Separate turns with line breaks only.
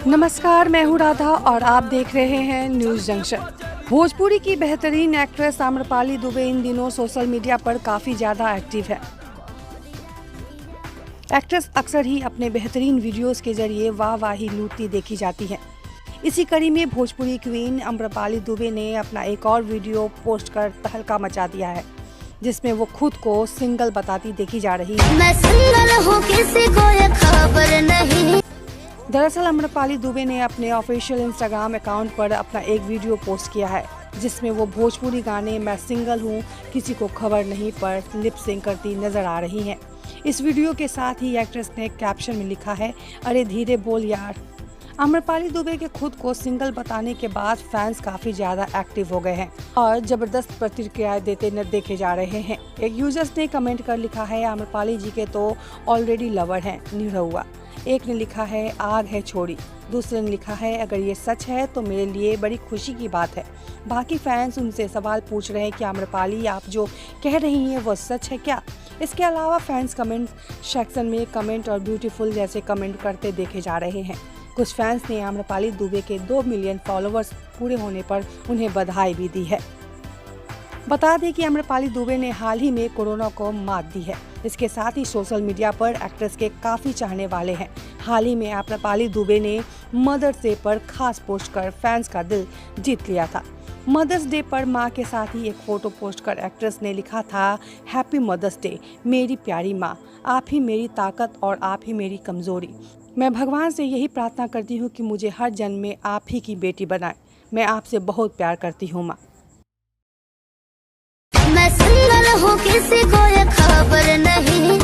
नमस्कार, मैं हूँ राधा और आप देख रहे हैं न्यूज जंक्शन। भोजपुरी की बेहतरीन एक्ट्रेस आम्रपाली दुबे इन दिनों सोशल मीडिया पर काफी ज्यादा एक्टिव है। एक्ट्रेस अक्सर ही अपने बेहतरीन वीडियोस के जरिए वाहवाही लूटती देखी जाती हैं। इसी कड़ी में भोजपुरी क्वीन आम्रपाली दुबे ने अपना एक और वीडियो पोस्ट कर तहलका मचा दिया है, जिसमें वो खुद को सिंगल बताती देखी जा रही है।
मैं सिंगल हूँ, किसी को ये खबर नहीं।
दरअसल आम्रपाली दुबे ने अपने ऑफिशियल इंस्टाग्राम अकाउंट पर अपना एक वीडियो पोस्ट किया है, जिसमें वो भोजपुरी गाने मैं सिंगल हूँ किसी को खबर नहीं पर लिप सिंक करती नजर आ रही हैं। इस वीडियो के साथ ही एक्ट्रेस ने कैप्शन में लिखा है, अरे धीरे बोल यार। आम्रपाली दुबे के खुद को सिंगल बताने के बाद फैंस काफी ज्यादा एक्टिव हो गए हैं और जबरदस्त प्रतिक्रियाएं देते न देखे जा रहे हैं। एक यूजर्स ने कमेंट कर लिखा है, आम्रपाली जी के तो ऑलरेडी लवर हैं, निरहुआ। एक ने लिखा है, आग है छोड़ी। दूसरे ने लिखा है, अगर ये सच है तो मेरे लिए बड़ी खुशी की बात है। बाकी फैंस उनसे सवाल पूछ रहे हैं कि आम्रपाली आप जो कह रही हैं वो सच है क्या। इसके अलावा फैंस कमेंट सेक्शन में कमेंट और ब्यूटीफुल जैसे कमेंट करते देखे जा रहे हैं। कुछ फैंस ने आम्रपाली दुबे के 2 मिलियन फॉलोअर्स पूरे होने पर उन्हें बधाई भी दी है। बता दें कि आम्रपाली दुबे ने हाल ही में कोरोना को मात दी है। इसके साथ ही सोशल मीडिया पर एक्ट्रेस के काफी चाहने वाले हैं। हाल ही में आम्रपाली दुबे ने मदर्स डे पर खास पोस्ट कर फैंस का दिल जीत लिया था। मदर्स डे पर मां के साथ ही एक फोटो पोस्ट कर एक्ट्रेस ने लिखा था, हैप्पी मदर्स डे मेरी प्यारी माँ, आप ही मेरी ताकत और आप ही मेरी कमजोरी। मैं भगवान से यही प्रार्थना करती हूँ कि मुझे हर जन्म में आप ही की बेटी बनाए। मैं आपसे बहुत प्यार करती हूँ माँ।
मैं सिंगल हूँ, किसी को ये खबर नहीं।